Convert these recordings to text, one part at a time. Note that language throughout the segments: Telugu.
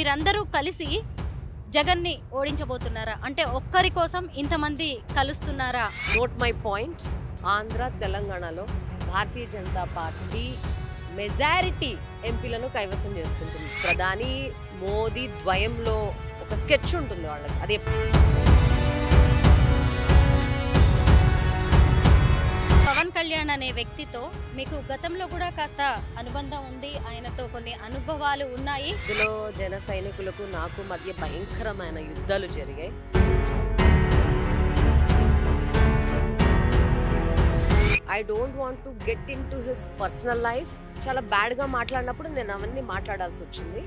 మీరందరూ కలిసి జగన్ని ఓడించబోతున్నారా? అంటే ఒక్కరి కోసం ఇంతమంది కలుస్తున్నారా? Note my point. ఆంధ్ర తెలంగాణలో భారతీయ జనతా పార్టీ మెజారిటీ ఎంపీలను కైవసం చేసుకుంటుంది. ప్రధాని మోదీ ద్వయంలో ఒక స్కెచ్ ఉంటుంది వాళ్ళకి. అదే పవన్ కళ్యాణ్ అనే వ్యక్తితో మీకు గతంలో కూడా కాస్త అనుబంధం ఉంది, ఆయనతో కొన్ని అనుభవాలు ఉన్నాయి. ఇందులో జన సైనికులకు నాకు మధ్య భయంకరమైన యుద్ధాలు జరిగాయి. I don't want to get in to his personal life. చాలా బ్యాడ్గా మాట్లాడినప్పుడు నేను అవన్నీ మాట్లాడాల్సి వచ్చింది.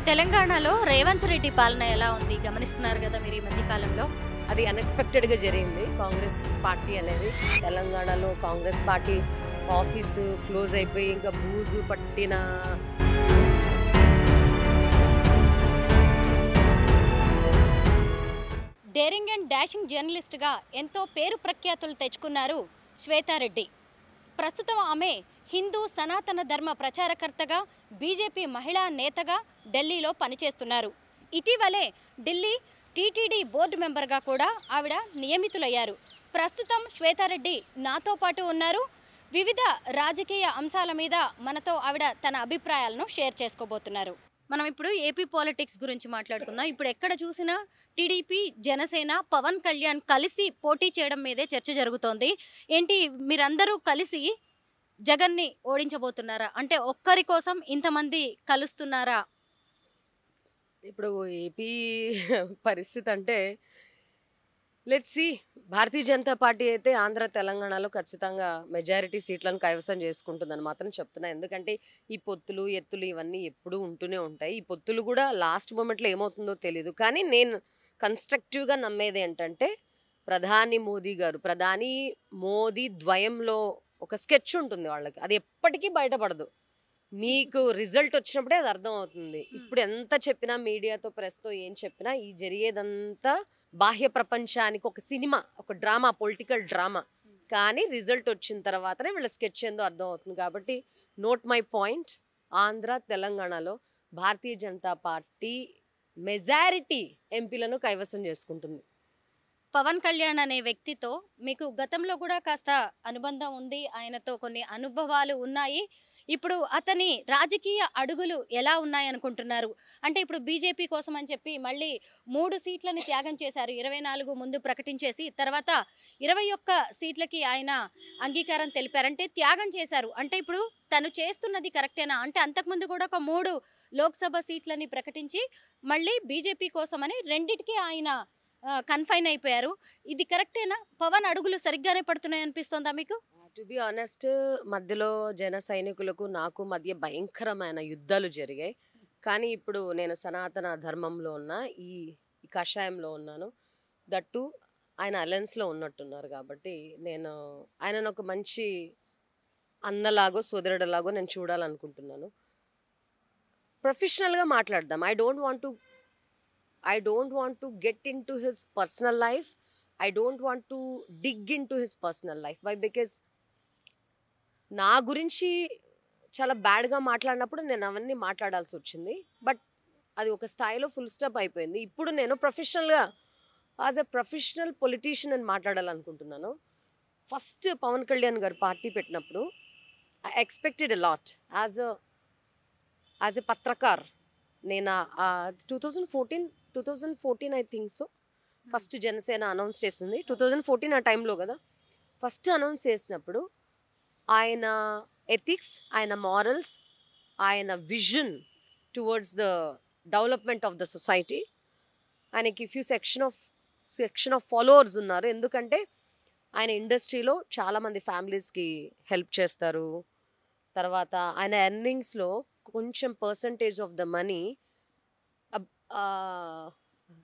తెలంగాణలో రేవంత్ రెడ్డి పాలన ఎలా ఉంది గమనిస్తున్నారు కదా మీరు ఈ మధ్య కాలంలో. అది అన్ఎక్స్పెక్టెడ్గా జరిగింది. కాంగ్రెస్ పార్టీ అనేది తెలంగాణలో కాంగ్రెస్ పార్టీ ఆఫీసు క్లోజ్ అయిపోయి ఇంకా బూజు పట్టిన డేరింగ్ అండ్ డాషింగ్ జర్నలిస్ట్గా ఎంతో పేరు ప్రఖ్యాతులు తెచ్చుకున్నారు శ్వేతారెడ్డి. ప్రస్తుతం ఆమె హిందూ సనాతన ధర్మ ప్రచారకర్తగా, బీజేపీ మహిళా నేతగా ఢిల్లీలో పనిచేస్తున్నారు. ఇటీవలే ఢిల్లీ టీటీడీ బోర్డు మెంబర్గా కూడా ఆవిడ నియమితులయ్యారు. ప్రస్తుతం శ్వేతారెడ్డి నాతో పాటు ఉన్నారు. వివిధ రాజకీయ అంశాల మీద మనతో ఆవిడ తన అభిప్రాయాలను షేర్ చేసుకోబోతున్నారు. మనం ఇప్పుడు ఏపీ పాలిటిక్స్ గురించి మాట్లాడుకుందాం. ఇప్పుడు ఎక్కడ చూసినా టీడీపీ, జనసేన, పవన్ కళ్యాణ్ కలిసి పోటీ చేయడం మీదే చర్చ జరుగుతోంది. ఏంటి మీరందరూ కలిసి జగన్ని ఓడించబోతున్నారా? అంటే ఒక్కరి కోసం ఇంతమంది కలుస్తున్నారా? ఇప్పుడు ఏపీ పరిస్థితి అంటే let's see. Bharatiya Janata party అయితే ఆంధ్ర తెలంగాణలో ఖచ్చితంగా మెజారిటీ సీట్లను కైవసం చేసుకుంటుందని మాత్రం చెప్తున్నా. ఎందుకంటే ఈ పొత్తులు ఎత్తులు ఇవన్నీ ఎప్పుడూ ఉంటూనే ఉంటాయి. ఈ పొత్తులు కూడా లాస్ట్ మూమెంట్లో ఏమవుతుందో తెలియదు. కానీ నేను కన్స్ట్రక్టివ్గా నమ్మేది ఏంటంటే ప్రధాని మోదీ ద్వయంలో ఒక స్కెచ్ ఉంటుంది వాళ్ళకి. అది ఎప్పటికీ బయటపడదు. మీకు రిజల్ట్ వచ్చినప్పుడే అది అర్థం అవుతుంది. ఇప్పుడు ఎంత చెప్పినా మీడియాతో ప్రెస్తో ఏం చెప్పినా ఈ జరిగేదంతా బాహ్య ప్రపంచానికి ఒక సినిమా, ఒక డ్రామా, పొలిటికల్ డ్రామా. కానీ రిజల్ట్ వచ్చిన తర్వాతనే వీళ్ళ స్కెచ్ ఏందో అర్థం అవుతుంది. కాబట్టి నోట్ మై పాయింట్. ఆంధ్ర తెలంగాణలో భారతీయ జనతా పార్టీ మెజారిటీ ఎంపీలను కైవసం చేసుకుంటుంది. పవన్ కళ్యాణ్ అనే వ్యక్తితో మీకు గతంలో కూడా కాస్త అనుబంధం ఉంది, ఆయనతో కొన్ని అనుభవాలు ఉన్నాయి. ఇప్పుడు అతని రాజకీయ అడుగులు ఎలా ఉన్నాయి అనుకుంటున్నారు? అంటే ఇప్పుడు బీజేపీ కోసం అని చెప్పి మళ్ళీ 3 సీట్లని త్యాగం చేశారు. 24 ముందు ప్రకటించేసి తర్వాత 21 సీట్లకి ఆయన అంగీకారం తెలిపారంటే త్యాగం చేశారు. అంటే ఇప్పుడు తను చేస్తున్నది కరెక్టేనా? అంటే అంతకుముందు కూడా ఒక 3 లోక్సభ సీట్లని ప్రకటించి మళ్ళీ బీజేపీ కోసమని రెండిటికి ఆయన కన్ఫైన్ అయిపోయారు. ఇది కరెక్టేనా? పవన్ అడుగులు సరిగ్గానే పడుతున్నాయి అనిపిస్తోందా మీకు? టు బి ఆనెస్ట్, మధ్యలో జన సైనికులకు నాకు మధ్య భయంకరమైన యుద్ధాలు జరిగాయి. కానీ ఇప్పుడు నేను సనాతన ధర్మంలో ఉన్న ఈ కషాయంలో ఉన్నాను. దట్టు ఆయన అలయన్స్లో ఉన్నట్టున్నారు. కాబట్టి నేను ఆయనను ఒక మంచి అన్నలాగో సోదరుడిలాగో నేను చూడాలనుకుంటున్నాను. ప్రొఫెషనల్గా మాట్లాడదాం. I don't want to get into his personal life. I don't want to dig into his personal life. Why? Because నా గురించి చాలా బ్యాడ్గా మాట్లాడినప్పుడు నేను అవన్నీ మాట్లాడాల్సి వచ్చింది. బట్ అది ఒక స్థాయిలో ఫుల్ స్టాప్ అయిపోయింది. ఇప్పుడు నేను ప్రొఫెషనల్గా యాజ్ ఎ ప్రొఫెషనల్ పొలిటీషియన్ అని మాట్లాడాలనుకుంటున్నాను. ఫస్ట్ పవన్ కళ్యాణ్ గారు పార్టీ పెట్టినప్పుడు I expected a lot as a patrakar. నేను 2014 I think so first Janasena announce చేసింది. 2014 ఆ టైంలో కదా ఫస్ట్ అనౌన్స్ చేసినప్పుడు ఆయన ఎథిక్స్, ఆయన మారల్స్, ఆయన vision towards the development of the society, ఆయనకి సెక్షన్ ఆఫ్ ఫాలోవర్స్ ఉన్నారు. ఎందుకంటే ఆయన ఇండస్ట్రీలో చాలామంది ఫ్యామిలీస్కి హెల్ప్ చేస్తారు. తర్వాత ఆయన ఎర్నింగ్స్లో కొంచెం percentage of the money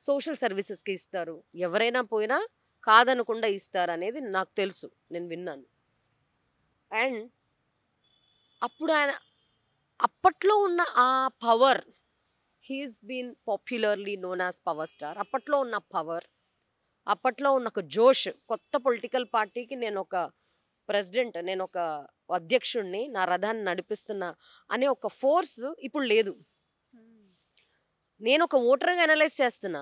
social సర్వీసెస్కి ఇస్తారు. ఎవరైనా పోయినా కాదనకుండా ఇస్తారు అనేది నాకు తెలుసు, నేను విన్నాను. అండ్ అప్పుడు ఆయన అప్పట్లో ఉన్న ఆ power, he's been popularly known as power star. అప్పట్లో ఉన్న పవర్, అప్పట్లో ఉన్న ఒక జోష్, కొత్త పొలిటికల్ పార్టీకి నేను ఒక ప్రెసిడెంట్, నేను ఒక అధ్యక్షుడిని, నా రథాన్ని నడిపిస్తున్నా అనే ఒక ఫోర్స్ ఇప్పుడు లేదు. నేను ఒక ఓటర్గా అనలైజ్ చేస్తున్నా,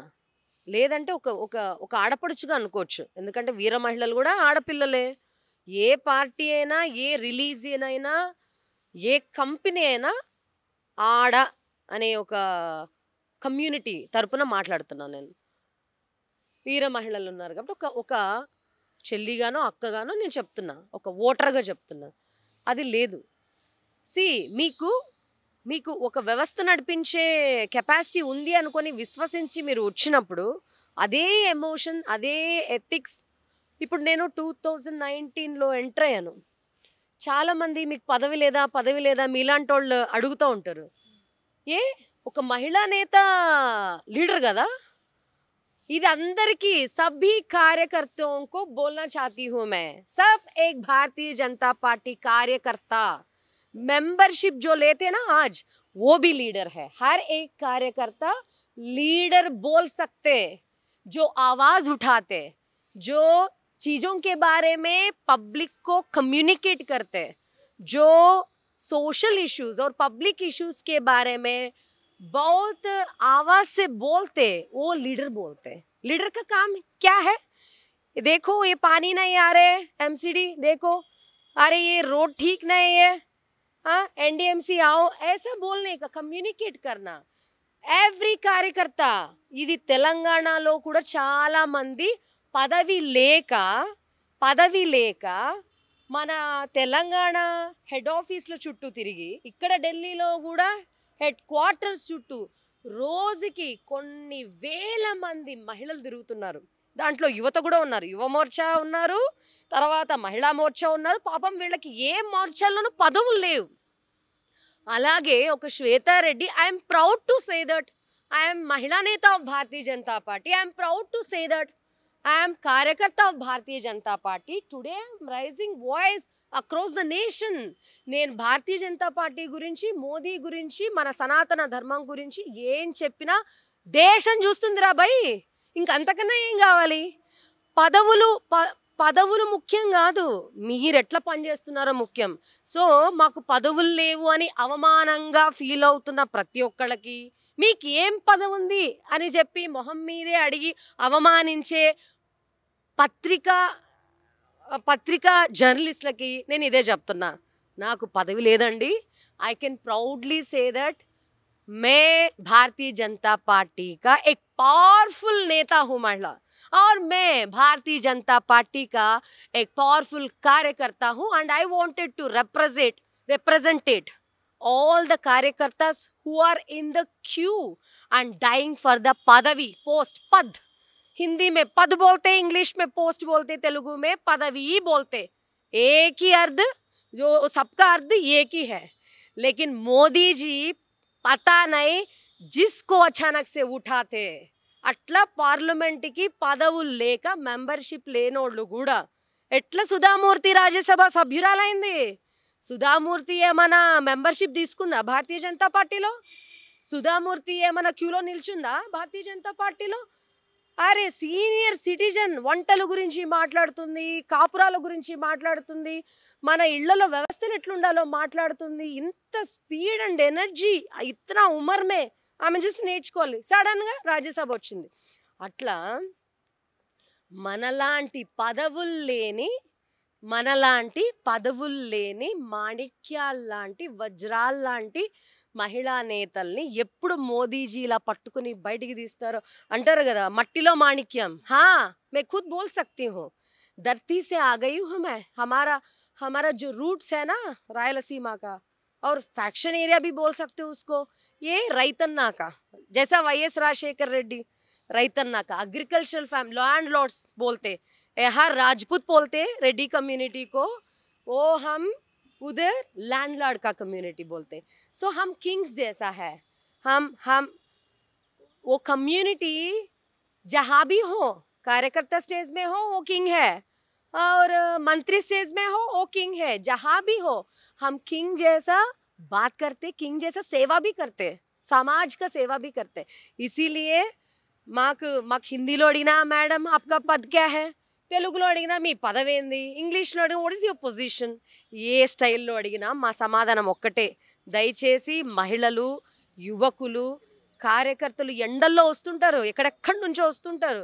లేదంటే ఒక ఒక ఒక ఆడపడుచుగా అనుకోవచ్చు. ఎందుకంటే వీర మహిళలు కూడా ఆడపిల్లలే. ఏ పార్టీ అయినా, ఏ రిలీజియన్ అయినా, ఏ కంపెనీ అయినా ఆడ అనే ఒక కమ్యూనిటీ తరపున మాట్లాడుతున్నాను నేను. వీర మహిళలు ఉన్నారు కాబట్టి ఒక ఒక చెల్లిగానో అక్కగానో నేను చెప్తున్నా, ఒక ఓటర్గా చెప్తున్నా. అది లేదు. సి మీకు మీకు ఒక వ్యవస్థ నడిపించే కెపాసిటీ ఉంది అనుకొని విశ్వసించి మీరు వచ్చినప్పుడు అదే ఎమోషన్, అదే ఎథిక్స్. ఇప్పుడు నేను 2019లో ఎంటర్ అయ్యాను. చాలామంది మీకు పదవి లేదా, పదవి లేదా మీలాంటి వాళ్ళు అడుగుతూ ఉంటారు. ఏ ఒక మహిళా నేత లీడర్ కదా, ఇది అందరికీ सभी कार्यकर्ताओं को बोलना चाहती हूँ मैं, सब एक भारतीय जनता पार्टी कार्यकर्ता मेंबरशिप जो लेते हैं ना आज, वो भी लीडर है. हर एक कार्यकर्ता लीडर बोल सकते, जो आवाज उठाते, जो चीजों के बारे में पब्लिक को कम्युनिकेट करते, जो सोशल इश्यूज और पब्लिक इश्यूज के बारे में बहुत आवाज से बोलते, वो लीडर बोलते. लीडर का काम क्या है? देखो ये पानी नहीं आ रहे, एमसीडी देखो, अरे ये रोड ठीक नहीं है, हाँ एनडीएमसी आओ, ऐसा बोलने का, कम्युनिकेट करना. ఎవ్రీ కార్యకర్త. ఇది తెలంగాణలో కూడా చాలా మంది పదవి లేక మన తెలంగాణ హెడ్ ఆఫీస్ల చుట్టూ తిరిగి, ఇక్కడ ఢిల్లీలో కూడా హెడ్ క్వార్టర్స్ చుట్టూ రోజుకి కొన్ని వేల మంది మహిళలు తిరుగుతున్నారు. దాంట్లో యువత కూడా ఉన్నారు, యువ మోర్చా ఉన్నారు, తర్వాత మహిళా మోర్చా ఉన్నారు. పాపం వీళ్ళకి ఏ మోర్చాల్లోనూ పదవులు లేవు. అలాగే ఒక Shweta Reddy, I'm proud to say that I'm mahila neta of Bharatiya Janata party, I'm proud to say that I'm karyakarta of Bharatiya Janata party. Today I'm rising voice across the nation. నేను భారతీయ జనతా పార్టీ గురించి, మోదీ గురించి, మన సనాతన ధర్మం గురించి ఏం చెప్పినా దేశం చూస్తుందిరా భయ్. ఇంకంతకన్నా ఏం కావాలి? పదవులు ముఖ్యం కాదు, మీరు ఎట్లా పనిచేస్తున్నారో ముఖ్యం. సో మాకు పదవులు లేవు అని అవమానంగా ఫీల్ అవుతున్న ప్రతి ఒక్కళ్ళకి, మీకు ఏం పదవి ఉంది అని చెప్పి మొహం మీదే అడిగి అవమానించే పత్రికా జర్నలిస్టులకి నేను ఇదే చెప్తున్నా, నాకు పదవి లేదండి. I can proudly say that may Bharatiya Janata party కా ఎక్ పవర్ఫుల్ నేత హూ महिला, और मैं भारतीय जनता पार्टी का एक पावरफुल कार्यकर्ता हूँ. and I wanted to represent all the कार्यकर्तास who are in the queue and dying for the पदवी पोस्ट. पद हिंदी में पद बोलते, इंग्लिश में पोस्ट बोलते, तेलुगु में पदवी बोलते. एक ही अर्थ, जो सबका अर्थ एक ही है. लेकिन मोदी जी पता नहीं जिसको अचानक से उठाते. అట్లా పార్లమెంట్కి పదవులు లేక మెంబర్షిప్ లేనోళ్ళు కూడా ఎట్లా సుధామూర్తి రాజ్యసభ సభ్యురాలైంది? సుధామూర్తి ఏమైనా మెంబర్షిప్ తీసుకుందా భారతీయ జనతా పార్టీలో? సుధామూర్తి ఏమైనా క్యూలో నిల్చుందా భారతీయ జనతా పార్టీలో? అరే సీనియర్ సిటిజన్, వంటల గురించి మాట్లాడుతుంది, కాపురాల గురించి మాట్లాడుతుంది, మన ఇళ్లలో వ్యవస్థలు ఎట్లుండాలో మాట్లాడుతుంది. ఇంత స్పీడ్ అండ్ ఎనర్జీ ఇతనా ఉమర్మే ఆమె చూసి నేర్చుకోవాలి. సడన్గా రాజ్యసభ వచ్చింది. అట్లా మనలాంటి పదవులు లేని మాణిక్యాల్లాంటి, వజ్రాల్లాంటి మహిళా నేతల్ని ఎప్పుడు మోదీజీ ఇలా పట్టుకుని బయటికి తీస్తారో. అంటారు కదా, మట్టిలో మాణిక్యం. హా మే ఖుద్ బోల్ సక్తి హూ, धरती से आ गई हूँ मैं. हमारा जो रूट्स है ना रायलसीमा का, और फैक्शन एरिया भी बोल सकते हो उसको, ये रैतन्ना का, जैसा वाईएस राजशेखर रेड्डी रैतन्ना का एग्रीकल्चरल फैमिली लैंड लॉर्ड्स बोलते, यहाँ राजपूत बोलते रेड्डी कम्युनिटी को, वो हम उधर लैंडलॉर्ड का कम्युनिटी बोलते. सो हम किंग्स जैसा है. हम वो कम्युनिटी जहाँ भी हो, कार्यकर्ता स्टेज में हो वो किंग है, और मंत्री स्टेज में हो वो किंग है. जहाँ भी हो हम किंग जैसा बात करते, किंग जैसा सेवा भी करते, समाज का सेवा भी करते. इसीलिए माक हिंदी लोड़ीना मैडम आपका पद क्या है? తెలుగులో అడిగినా మీ పదవేంది, ఇంగ్లీష్లో అడిగినా వాట్ ఈస్ యువర్ పొజిషన్, ఏ స్టైల్లో అడిగినా మా సమాధానం ఒక్కటే, దయచేసి మహిళలు, యువకులు, కార్యకర్తలు ఎండల్లో వస్తుంటారు, ఎక్కడెక్కడి నుంచో వస్తుంటారు.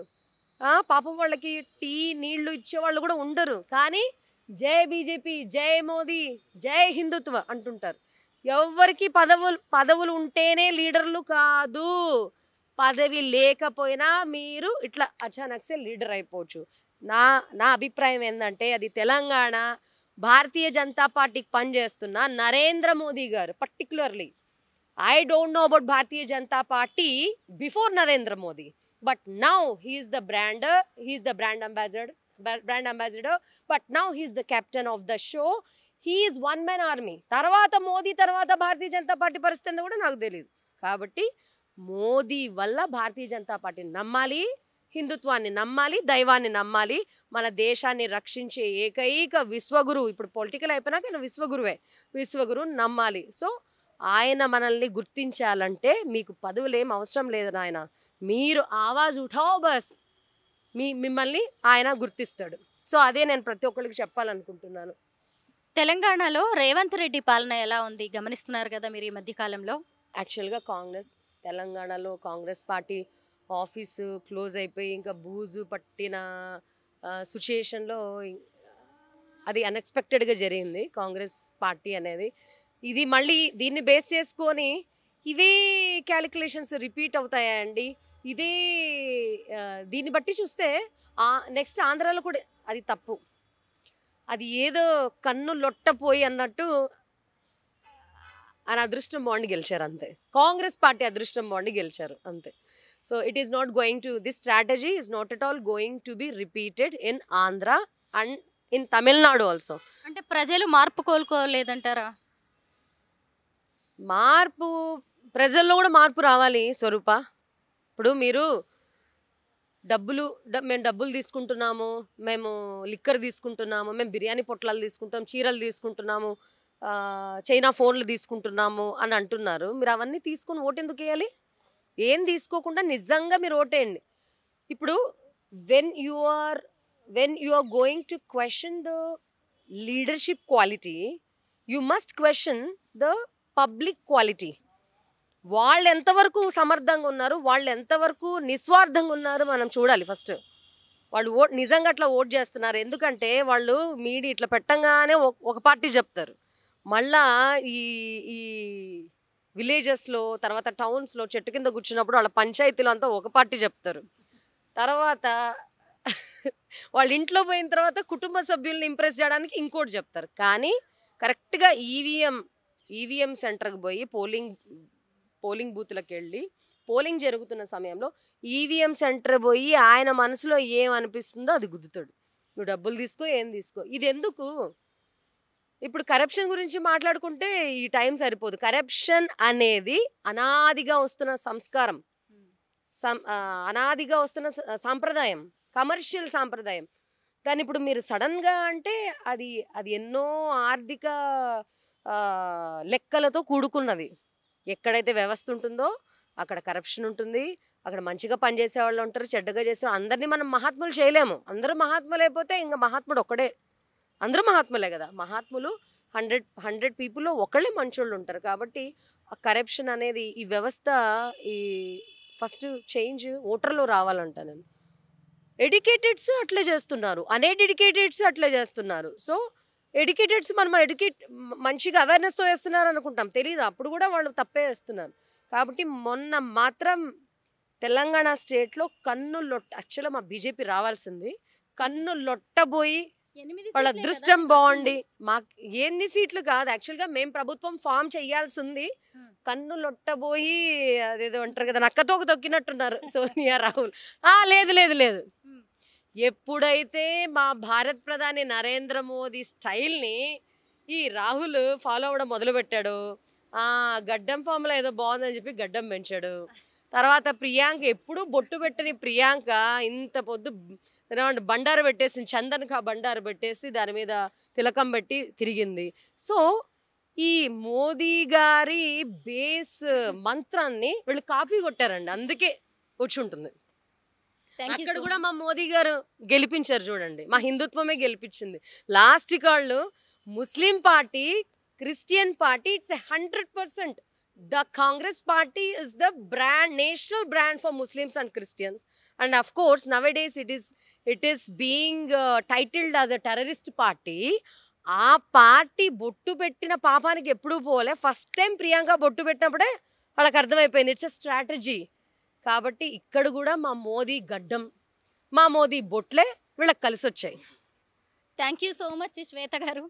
పాపం వాళ్ళకి టీ నీళ్లు ఇచ్చేవాళ్ళు కూడా ఉండరు, కానీ జై బీజేపీ, జై మోదీ, జై హిందుత్వ అంటుంటారు. ఎవరికి పదవులు ఉంటేనే లీడర్లు కాదు, పదవి లేకపోయినా మీరు ఇట్లా అచానక్సే లీడర్ అయిపోవచ్చు. నా నా అభిప్రాయం ఏంటంటే అది తెలంగాణ భారతీయ జనతా పార్టీకి పనిచేస్తున్న నరేంద్ర మోదీ గారు particularly. I don't know about Bharatiya Janata party before Narendra Modi, but now he's the brand ambassador, but now he's the captain of the show. He's one man army. తర్వాత మోదీ తర్వాత భారతీయ జనతా పార్టీ పరిస్థితి ఏందో కూడా నాకు తెలియదు. కాబట్టి మోదీ వల్ల భారతీయ జనతా పార్టీని నమ్మాలి, హిందుత్వాన్ని నమ్మాలి, దైవాన్ని నమ్మాలి. మన దేశాన్ని రక్షించే ఏకైక విశ్వగురువు, ఇప్పుడు పొలిటికల్ అయిపోయినాక ఆయన విశ్వగురువు నమ్మాలి. సో ఆయన మనల్ని గుర్తించాలంటే మీకు పదవులు ఏం అవసరం లేదు నాయన, మీరు ఆవాజ్ ఉఠాओ బస్, మిమ్మల్ని ఆయన గుర్తిస్తాడు. సో అదే నేను ప్రతి ఒక్కరికి చెప్పాలనుకుంటున్నాను. తెలంగాణలో రేవంత్ రెడ్డి పాలన ఎలా ఉంది గమనిస్తున్నారు కదా మీరు ఈ మధ్య కాలంలో? యాక్చువల్గా తెలంగాణలో కాంగ్రెస్ పార్టీ ఆఫీసు క్లోజ్ అయిపోయి ఇంకా బూజు పట్టిన సిచ్యుయేషన్లో అది అన్ఎక్స్పెక్టెడ్గా జరిగింది కాంగ్రెస్ పార్టీ అనేది. ఇది మళ్ళీ దీన్ని బేస్ చేసుకొని ఇవే క్యాలిక్యులేషన్స్ రిపీట్ అవుతాయా అండి? ఇదే దీన్ని బట్టి చూస్తే నెక్స్ట్ ఆంధ్రాలో కూడా అది తప్పు. అది ఏదో కన్ను లొట్టపోయి అన్నట్టు ఆయన అదృష్టం బాండి గెలిచారు అంతే. కాంగ్రెస్ పార్టీ అదృష్టం బాండి గెలిచారు అంతే. So it is not going to, this strategy is not at all going to be repeated in Andhra and in Tamil Nadu also. అంటే ప్రజలు మార్పు కోలుకోలేదంటారా? ప్రజల్లో కూడా మార్పు రావాలి స్వరూప. ఇప్పుడు మీరు మేము డబ్బులు తీసుకుంటున్నాము, మేము లిక్కర్ తీసుకుంటున్నాము, మేము బిర్యానీ పొట్లాలు తీసుకుంటాం, చీరలు తీసుకుంటున్నాము, చైనా ఫోన్లు తీసుకుంటున్నాము అని అంటున్నారు. మీరు అవన్నీ తీసుకుని ఓటు ఎందుకు వేయాలి? ఏం తీసుకోకుండా నిజంగా మీరు ఓటేయండి. ఇప్పుడు when you are going to question the leadership quality, you must question the public quality. వాళ్ళు ఎంతవరకు సమర్థంగా ఉన్నారు, వాళ్ళు ఎంతవరకు నిస్వార్థంగా ఉన్నారు మనం చూడాలి ఫస్ట్. వాళ్ళు నిజంగా అట్లా ఓట్ చేస్తున్నారు. ఎందుకంటే వాళ్ళు మీడియా ఇట్లా పెట్టంగానే ఒక పార్టీ చెప్తారు, మళ్ళా ఈ విలేజెస్లో తర్వాత టౌన్స్లో చెట్టు కింద కూర్చున్నప్పుడు వాళ్ళ పంచాయతీలో అంతా ఒక పార్టీ చెప్తారు. తర్వాత వాళ్ళ ఇంట్లో పోయిన తర్వాత కుటుంబ సభ్యుల్ని ఇంప్రెస్ చేయడానికి ఇంకోటి చెప్తారు. కానీ కరెక్ట్గా ఈవీఎం సెంటర్కి పోయి పోలింగ్ బూత్లకు వెళ్ళి పోలింగ్ జరుగుతున్న సమయంలో ఈవీఎం సెంటర్ పోయి ఆయన మనసులో ఏమనిపిస్తుందో అది గుద్దుతాడు. నువ్వు డబ్బులు తీసుకో, ఏం తీసుకో. ఇది ఎందుకు? ఇప్పుడు కరప్షన్ గురించి మాట్లాడుకుంటే ఈ టైం సరిపోదు. కరప్షన్ అనేది అనాదిగా వస్తున్న సంస్కారం, అనాదిగా వస్తున్న సాంప్రదాయం, కమర్షియల్ సాంప్రదాయం. దాన్ని ఇప్పుడు మీరు సడన్గా అంటే అది ఎన్నో ఆర్థిక లెక్కలతో కూడుకున్నది. ఎక్కడైతే వ్యవస్థ ఉంటుందో అక్కడ కరప్షన్ ఉంటుంది, అక్కడ మంచిగా పనిచేసే వాళ్ళు ఉంటారు, చెడ్డగా చేసే అందరినీ మనం మహాత్ములు చేయలేము. అందరూ మహాత్ములు అయిపోతే ఇంకా మహాత్ముడు ఒక్కడే. అందరూ మహాత్ములే కదా. మహాత్ములు 100 పీపుల్లో ఒకళ్ళే మంచోళ్ళు ఉంటారు. కాబట్టి ఆ కరప్షన్ అనేది ఈ వ్యవస్థ ఫస్ట్ చేంజ్ ఓటర్లో రావాలంట. నేను ఎడ్యుకేటెడ్స్ అట్లే చేస్తున్నారు, అన్ఎడ్యుకేటెడ్స్ అట్లే చేస్తున్నారు. సో ఎడ్యుకేటెడ్స్ మనం మంచిగా అవేర్నెస్తో వేస్తున్నారు అనుకుంటాం, తెలియదు అప్పుడు కూడా వాళ్ళు తప్పే వేస్తున్నారు. కాబట్టి మొన్న మాత్రం తెలంగాణ స్టేట్లో యాక్చువల్గా మా బీజేపీ రావాల్సింది, కన్ను లొట్టబోయి వాళ్ళ అదృష్టం బాగుండి, మాకు ఎన్ని సీట్లు కాదు యాక్చువల్గా మేము ప్రభుత్వం ఫామ్ చేయాల్సి ఉంది, కన్ను లొట్టబోయి అదేదో అంటారు కదా నక్కతోక తొక్కినట్టున్నారు సోనియా రాహుల్. లేదు లేదు లేదు, ఎప్పుడైతే మా భారత ప్రధాని నరేంద్ర మోదీ స్టైల్ని ఈ రాహుల్ ఫాలో అవ్వడం మొదలుపెట్టాడు, గడ్డం ఫామ్లో ఏదో బాగుందని చెప్పి గడ్డం పెంచాడు. తర్వాత ప్రియాంక, ఎప్పుడు బొట్టు పెట్టని ప్రియాంక ఇంత పొద్దు బండారు పెట్టేసి, చందన్ కా బండారు పెట్టేసి దాని మీద తిలకం పెట్టి తిరిగింది. సో ఈ మోదీ గారి బేస్ మంత్రాన్ని వీళ్ళు కాపీ కొట్టారండి, అందుకే వచ్చి ఉంటుంది. థ్యాంక్ యూ అక్కడ సో కూడా మా మోదీ గారు గెలిపించారు చూడండి, మా హిందుత్వమే గెలిపించింది. లాస్ట్ కాళ్ళు Muslim party, Christian party, it's 100%. The Congress party is the brand, national brand for Muslims and Christians. And of course nowadays it is being titled as a terrorist party. ఆ పార్టీ బొట్టు పెట్టిన పాపానికి ఎప్పుడూ పోలే. ఫస్ట్ టైం ప్రియాంక బొట్టు పెట్టినప్పుడే వాళ్ళకి అర్థమైపోయింది ఇట్స్ ఎ స్ట్రాటజీ. కాబట్టి ఇక్కడ కూడా మా మోదీ గడ్డం, మా మోదీ బొట్లే వీళ్ళకి కలిసి వచ్చాయి. థ్యాంక్ యూ సో మచ్ శ్వేత గారు.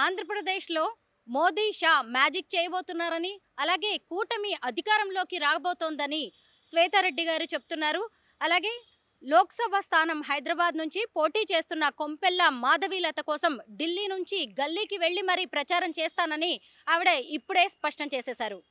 ఆంధ్రప్రదేశ్లో మోదీ షా మ్యాజిక్ చేయబోతున్నారని, అలాగే కూటమి అధికారంలోకి రాబోతోందని శ్వేతారెడ్డి గారు చెప్తున్నారు. అలాగే లోక్సభ స్థానం హైదరాబాద్ నుంచి పోటీ చేస్తున్న కొంపెల్ల మాధవీలత కోసం ఢిల్లీ నుంచి గల్లీకి వెళ్ళి మరీ ప్రచారం చేస్తానని ఆవిడ ఇప్పుడే స్పష్టం చేసేశారు.